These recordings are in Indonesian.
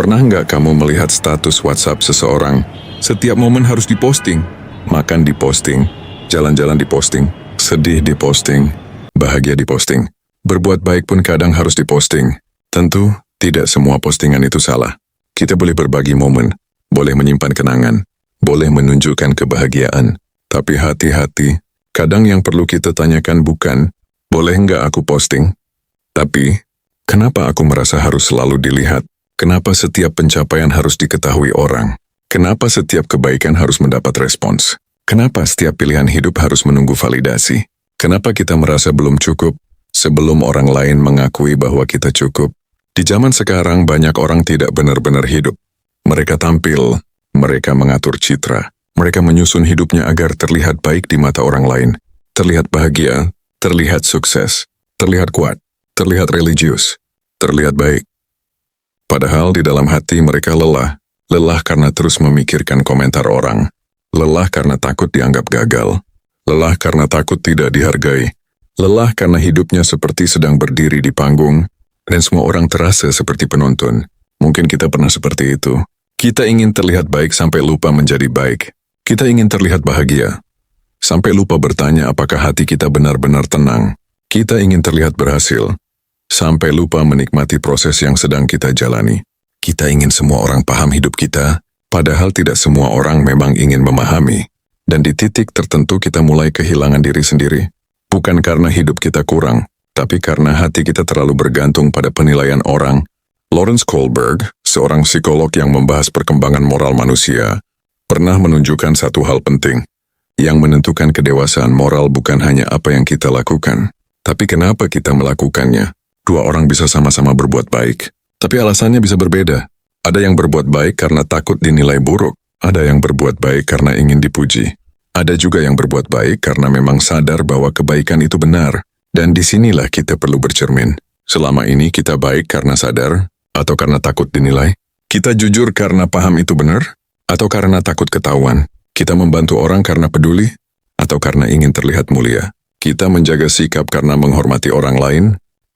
Pernah nggak kamu melihat status WhatsApp seseorang? Setiap momen harus diposting. Makan diposting, jalan-jalan diposting, sedih diposting, bahagia diposting. Berbuat baik pun kadang harus diposting. Tentu, tidak semua postingan itu salah. Kita boleh berbagi momen, boleh menyimpan kenangan, boleh menunjukkan kebahagiaan. Tapi hati-hati, kadang yang perlu kita tanyakan bukan, boleh nggak aku posting? Tapi, kenapa aku merasa harus selalu dilihat? Kenapa setiap pencapaian harus diketahui orang? Kenapa setiap kebaikan harus mendapat respons? Kenapa setiap pilihan hidup harus menunggu validasi? Kenapa kita merasa belum cukup sebelum orang lain mengakui bahwa kita cukup? Di zaman sekarang banyak orang tidak benar-benar hidup. Mereka tampil, mereka mengatur citra, mereka menyusun hidupnya agar terlihat baik di mata orang lain, terlihat bahagia, terlihat sukses, terlihat kuat, terlihat religius, terlihat baik. Padahal di dalam hati mereka lelah. Lelah karena terus memikirkan komentar orang. Lelah karena takut dianggap gagal. Lelah karena takut tidak dihargai. Lelah karena hidupnya seperti sedang berdiri di panggung, dan semua orang terasa seperti penonton. Mungkin kita pernah seperti itu. Kita ingin terlihat baik sampai lupa menjadi baik. Kita ingin terlihat bahagia, sampai lupa bertanya apakah hati kita benar-benar tenang. Kita ingin terlihat berhasil, sampai lupa menikmati proses yang sedang kita jalani. Kita ingin semua orang paham hidup kita, padahal tidak semua orang memang ingin memahami. Dan di titik tertentu kita mulai kehilangan diri sendiri. Bukan karena hidup kita kurang, tapi karena hati kita terlalu bergantung pada penilaian orang. Lawrence Kohlberg, seorang psikolog yang membahas perkembangan moral manusia, pernah menunjukkan satu hal penting. Yang menentukan kedewasaan moral bukan hanya apa yang kita lakukan, tapi kenapa kita melakukannya. Dua orang bisa sama-sama berbuat baik, tapi alasannya bisa berbeda. Ada yang berbuat baik karena takut dinilai buruk, ada yang berbuat baik karena ingin dipuji. Ada juga yang berbuat baik karena memang sadar bahwa kebaikan itu benar, dan disinilah kita perlu bercermin. Selama ini kita baik karena sadar, atau karena takut dinilai? Kita jujur karena paham itu benar, atau karena takut ketahuan? Kita membantu orang karena peduli, atau karena ingin terlihat mulia? Kita menjaga sikap karena menghormati orang lain,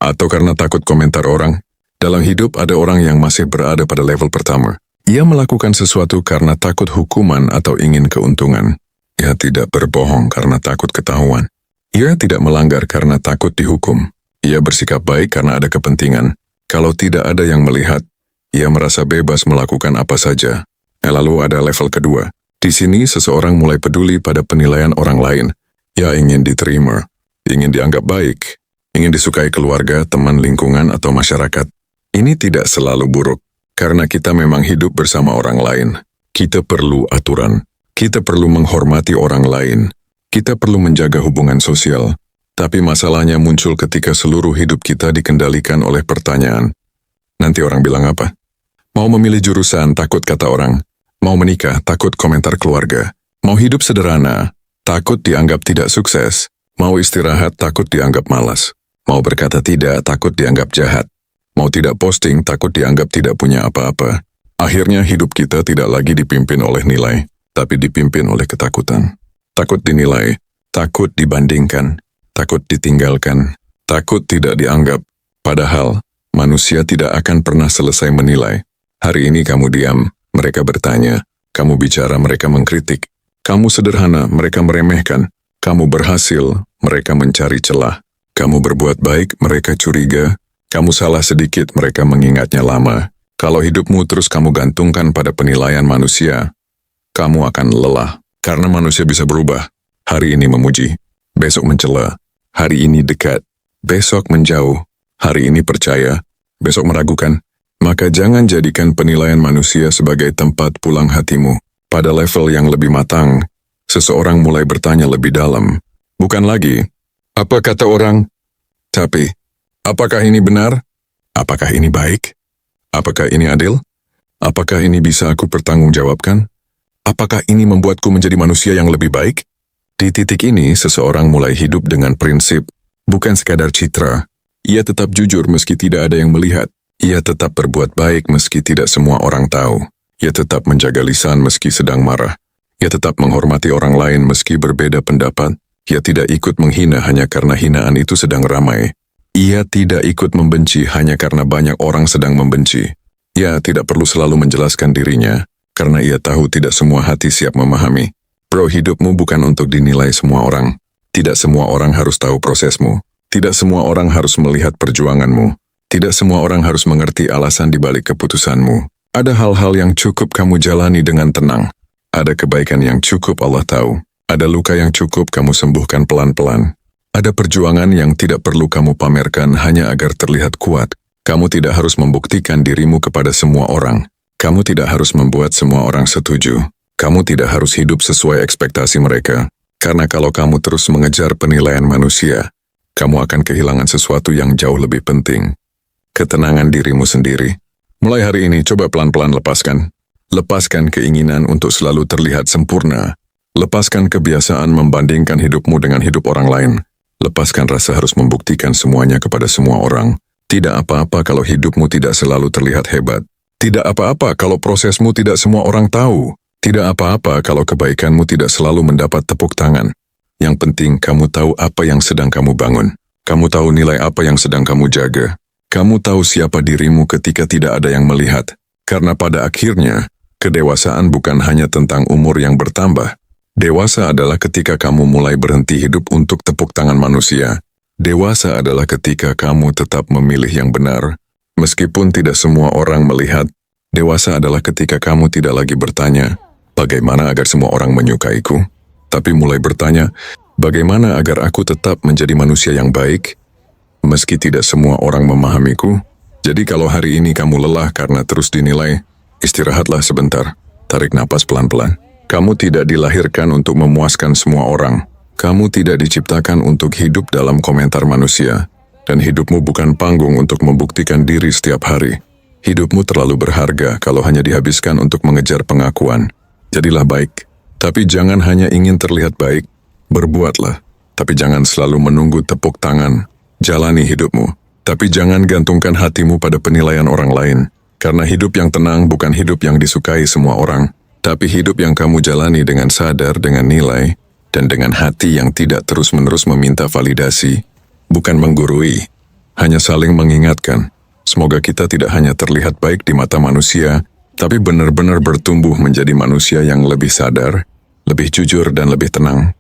atau karena takut komentar orang? Dalam hidup ada orang yang masih berada pada level pertama. Ia melakukan sesuatu karena takut hukuman atau ingin keuntungan. Ia tidak berbohong karena takut ketahuan. Ia tidak melanggar karena takut dihukum. Ia bersikap baik karena ada kepentingan. Kalau tidak ada yang melihat, ia merasa bebas melakukan apa saja. Lalu ada level kedua. Di sini seseorang mulai peduli pada penilaian orang lain. Ia ingin diterima, ingin dianggap baik, ingin disukai keluarga, teman, lingkungan, atau masyarakat. Ini tidak selalu buruk, karena kita memang hidup bersama orang lain. Kita perlu aturan, kita perlu menghormati orang lain, kita perlu menjaga hubungan sosial. Tapi masalahnya muncul ketika seluruh hidup kita dikendalikan oleh pertanyaan. Nanti orang bilang apa? Mau memilih jurusan, takut kata orang. Mau menikah, takut komentar keluarga. Mau hidup sederhana, takut dianggap tidak sukses. Mau istirahat, takut dianggap malas. Mau berkata tidak, takut dianggap jahat. Mau tidak posting, takut dianggap tidak punya apa-apa. Akhirnya hidup kita tidak lagi dipimpin oleh nilai, tapi dipimpin oleh ketakutan. Takut dinilai, takut dibandingkan, takut ditinggalkan, takut tidak dianggap. Padahal, manusia tidak akan pernah selesai menilai. Hari ini kamu diam, mereka bertanya. Kamu bicara, mereka mengkritik. Kamu sederhana, mereka meremehkan. Kamu berhasil, mereka mencari celah. Kamu berbuat baik, mereka curiga. Kamu salah sedikit, mereka mengingatnya lama. Kalau hidupmu terus kamu gantungkan pada penilaian manusia, kamu akan lelah. Karena manusia bisa berubah. Hari ini memuji, besok mencela. Hari ini dekat, besok menjauh. Hari ini percaya, besok meragukan. Maka jangan jadikan penilaian manusia sebagai tempat pulang hatimu. Pada level yang lebih matang, seseorang mulai bertanya lebih dalam. Bukan lagi, apa kata orang? Tapi, apakah ini benar? Apakah ini baik? Apakah ini adil? Apakah ini bisa aku pertanggungjawabkan? Apakah ini membuatku menjadi manusia yang lebih baik? Di titik ini, seseorang mulai hidup dengan prinsip, bukan sekadar citra. Ia tetap jujur meski tidak ada yang melihat. Ia tetap berbuat baik meski tidak semua orang tahu. Ia tetap menjaga lisan meski sedang marah. Ia tetap menghormati orang lain meski berbeda pendapat. Ia tidak ikut menghina hanya karena hinaan itu sedang ramai. Ia tidak ikut membenci hanya karena banyak orang sedang membenci. Ia tidak perlu selalu menjelaskan dirinya, karena ia tahu tidak semua hati siap memahami. Bro, hidupmu bukan untuk dinilai semua orang. Tidak semua orang harus tahu prosesmu. Tidak semua orang harus melihat perjuanganmu. Tidak semua orang harus mengerti alasan di balik keputusanmu. Ada hal-hal yang cukup kamu jalani dengan tenang. Ada kebaikan yang cukup Allah tahu. Ada luka yang cukup kamu sembuhkan pelan-pelan. Ada perjuangan yang tidak perlu kamu pamerkan hanya agar terlihat kuat. Kamu tidak harus membuktikan dirimu kepada semua orang. Kamu tidak harus membuat semua orang setuju. Kamu tidak harus hidup sesuai ekspektasi mereka. Karena kalau kamu terus mengejar penilaian manusia, kamu akan kehilangan sesuatu yang jauh lebih penting. Ketenangan dirimu sendiri. Mulai hari ini, coba pelan-pelan lepaskan. Lepaskan keinginan untuk selalu terlihat sempurna. Lepaskan kebiasaan membandingkan hidupmu dengan hidup orang lain. Lepaskan rasa harus membuktikan semuanya kepada semua orang. Tidak apa-apa kalau hidupmu tidak selalu terlihat hebat. Tidak apa-apa kalau prosesmu tidak semua orang tahu. Tidak apa-apa kalau kebaikanmu tidak selalu mendapat tepuk tangan. Yang penting kamu tahu apa yang sedang kamu bangun. Kamu tahu nilai apa yang sedang kamu jaga. Kamu tahu siapa dirimu ketika tidak ada yang melihat. Karena pada akhirnya, kedewasaan bukan hanya tentang umur yang bertambah. Dewasa adalah ketika kamu mulai berhenti hidup untuk tepuk tangan manusia. Dewasa adalah ketika kamu tetap memilih yang benar. Meskipun tidak semua orang melihat, dewasa adalah ketika kamu tidak lagi bertanya, bagaimana agar semua orang menyukaiku? Tapi mulai bertanya, bagaimana agar aku tetap menjadi manusia yang baik? Meski tidak semua orang memahamiku. Jadi kalau hari ini kamu lelah karena terus dinilai, istirahatlah sebentar. Tarik napas pelan-pelan. Kamu tidak dilahirkan untuk memuaskan semua orang. Kamu tidak diciptakan untuk hidup dalam komentar manusia. Dan hidupmu bukan panggung untuk membuktikan diri setiap hari. Hidupmu terlalu berharga kalau hanya dihabiskan untuk mengejar pengakuan. Jadilah baik. Tapi jangan hanya ingin terlihat baik. Berbuatlah. Tapi jangan selalu menunggu tepuk tangan. Jalani hidupmu. Tapi jangan gantungkan hatimu pada penilaian orang lain. Karena hidup yang tenang bukan hidup yang disukai semua orang. Tapi hidup yang kamu jalani dengan sadar, dengan nilai, dan dengan hati yang tidak terus-menerus meminta validasi. Bukan menggurui. Hanya saling mengingatkan. Semoga kita tidak hanya terlihat baik di mata manusia, tapi benar-benar bertumbuh menjadi manusia yang lebih sadar, lebih jujur dan lebih tenang.